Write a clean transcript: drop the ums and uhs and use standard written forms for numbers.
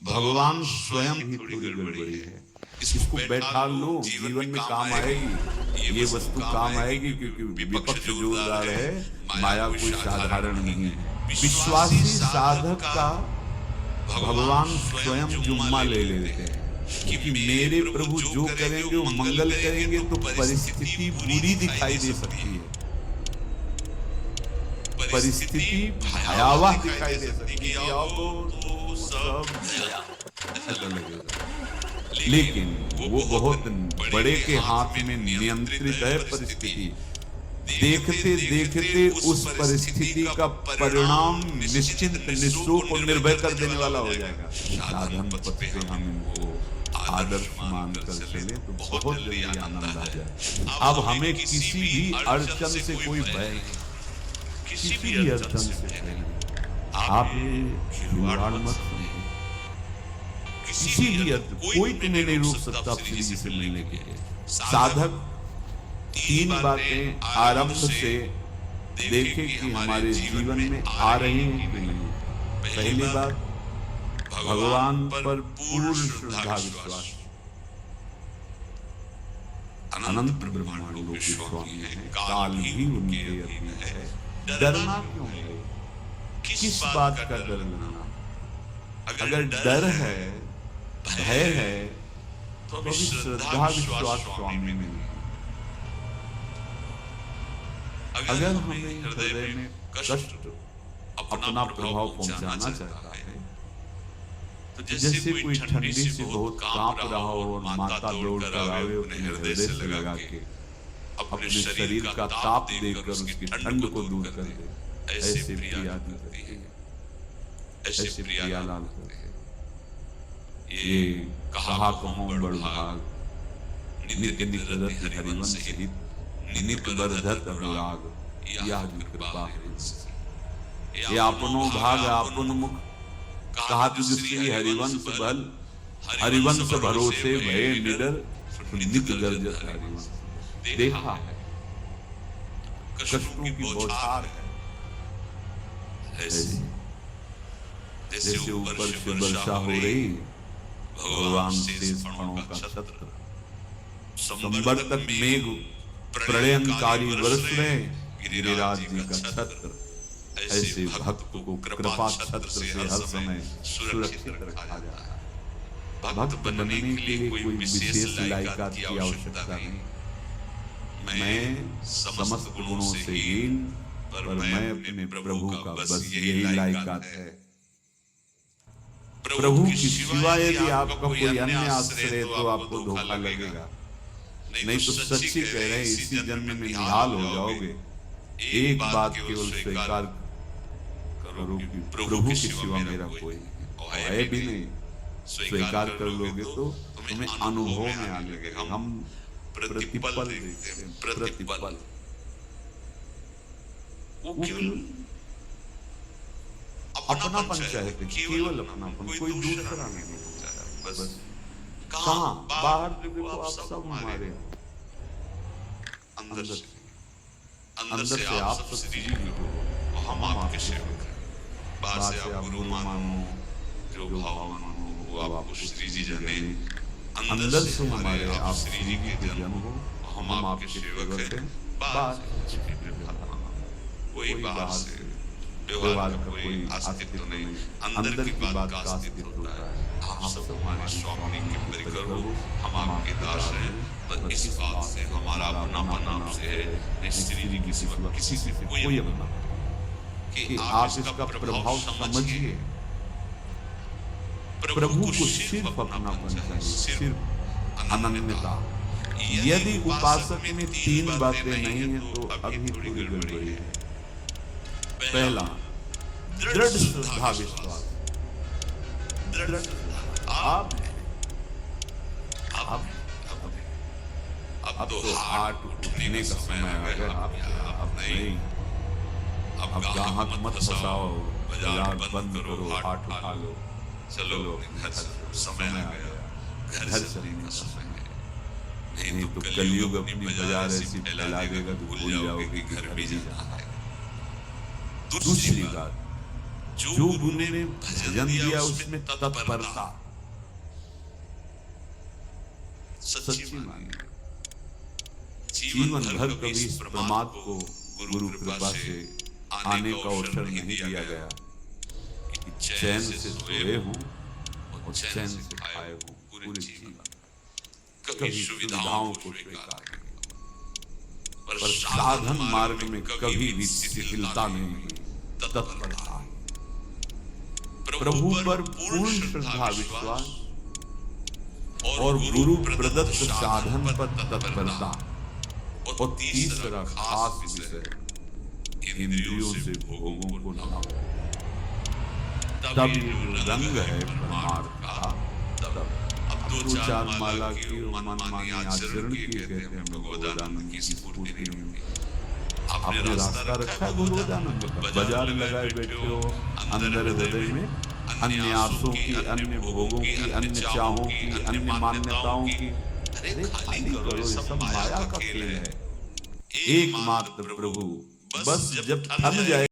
भगवान स्वयं ही थोड़ी गड़बड़ी है। इसको बैठा लो, जीवन में काम आएगी, ये वस्तु काम आएगी, क्योंकि विपक्ष जोरदार है, माया कोई साधारण नहीं है। विश्वासी साधक का भगवान स्वयं जुम्मा ले लेते हैं कि मेरे प्रभु जो करेंगे वो मंगल करेंगे, तो परिस्थिति बुरी दिखाई दे सकती है, परिस्थिति भयावह दिखाई दे सकती है, तो सब ऐसा लगेगा, लेकिन वो बहुत बड़े के हाथ में नियंत्रित है परिस्थिति। देखते देखते उस परिस्थिति का परिणाम निश्चिंत, निःशोक और निर्भय कर देने वाला हो जाएगा। साधन पथ पे हम इनको आदर्श मानकर चले तो बहुत जल्दी आनंद आ जाए। अब हमें किसी भी अड़चन से कोई भय नहीं, किसी भी अड़चन से भय नहीं। आप ये खिलवाड़ मत सुनिए, किसी भी कोई तुम्हें नहीं रोक सकता श्री जी से मिलने के लिए। साधक तीन बातें आरंभ से देखे कि हमारे जीवन में आ रही हैं कि नहीं। पहली बात, भगवान पर पूर्ण श्रद्धा विश्वास। अनंत ब्रह्मांडों के स्वामी हैं, काल भी उनके अधीन है, डरना क्यों है? किस बात का डरना? अगर डर है, भय है, तो भी श्रद्धा विश्वास स्वामी में नहीं। अगर हमें हृदय में कष्ट अपना प्रभाव पहुंचाना चाहता है, तो जैसे कोई ठंडी से बहुत कांप रहा हो और माता दौड़ कर आवे अपने हृदय से लगा के अपने शरीर का ताप देकर उसकी ठंड को दूर कर दे, ऐसे प्रिया करती है, ऐसे प्रिया लाल करते हैं। ये कहा कहूं बड़ भाग, नित्य निकलत हरिवंश सहित, नित्य बरधत अनुराग, यह जो कृपा है। ये आपनो भाग आपन मुख, कहा तुझ श्री हरिवंश बल, हरिवंश भरोसे भय निडर, नित्य गर्जत हरिवंश। देखा है कष्टों की बौछार है, जैसे ऊपर से वर्षा हो रही, भगवान शेष फणों का छत्र, संवर्तक मेघ प्रलयंकारी वर्ष में गिरिराज जी का छत्र, ऐसे भक्त को कृपा छत्र से हर समय सुरक्षित रखा जाता है। भक्त बनने के लिए कोई विशेष लायकात की आवश्यकता नहीं। मैं समस्त गुणों से हीन, पर मैं अपने प्रभु का बस यही लायकात है। प्रभु की सिवा यदि आपका कोई अन्य आश्रय तो आपको धोखा लगेगा। नहीं तो सच्ची कह रहे हैं, इसी जन्म में निहाल हो जाओगे। एक बात केवल स्वीकार करो कि प्रभु के सिवा मेरा कोई है भी नहीं। स्वीकार कर लोगे तो तुम्हें अनुभव में आ लगेगा। हम प्रतिपल देखते हैं, प्रतिपल वो केवल अपनापन चाहते, केवल अपनापन, कोई दूसरा नहीं। बस कहाँ बाहर देखो आप सब हमारे, अंदर से आप श्री जी हो और हम आपके सेवक हैं। बाहर से आप गुरु मानो, जो भाव मानो वो आपको श्री जी जाने। अंदर से हमारे आप श्री जी के जन हो, हम आपके सेवक हैं। बाहर कोई बाहर से व्यवहार का कोई अस्तित्व नहीं, अंदर की बात का अस्तित्व होता है। आप सब हमारे स्वामी के परिकर हो, हम आपके दास हैं। बस इस बात से हमारा अपनापन आपसे है, श्री जी की सिवा किसी से कोई अपना कि आप इसका प्रभाव समझिए। प्रभु को सिर्फ अपनापन चाहिए, सिर्फ अनन्यता। यदि उपासक में तीन बातें नहीं है तो अभी थोड़ी गड़बड़ी है। पहला, दृढ़ श्रद्धा विश्वास। अब तो हाथ उठने का समय आ गया। अब नहीं, अब गाहक मत फंसाओ, बाजार बंद करो, हाथ उठा लो, चलो घर, समय आ गया, घर चलने का समय है। नहीं तो कलयुग अपनी बाजार ऐसी फैला देगा तो भूल जाओगे कि घर भी जाना है। दूसरी बात, जो गुरु ने भजन दिया उसमें तत्परता, सच्ची माने। जीवन भर कभी इस प्रमाद को गुरु कृपा से आने का अवसर नहीं दिया गया कि चैन से सोए हूं और चैन से खाए हूं पूरे जीवन, कभी सुविधाओं को स्वीकार नहीं, पर साधन मार्ग में कभी भी शिथिलता नहीं हुई, तत्परता। प्रभु पर पूर्ण श्रद्धा विश्वास और गुरु प्रदत्त साधन पर तत्परता, और तीसरा खास विषय इंद्रियों से भोगों को न, तब रंग है परमार्थ का। तब दो चार माला की मनमानी आचरण की कहते हैं भगवदानंद की स्फूर्ति नहीं हुई। आपने रास्ता रखा भगवदानंद का, बाजार लगाए बैठे हो अंदर हृदय में अन्य आसों की, अन्य भोगों की, अन्य चाहों की, अन्य मान्यताओं की। अरे खाली करो, ये सब माया का खेल है। एकमात्र प्रभु, बस जब थम जाए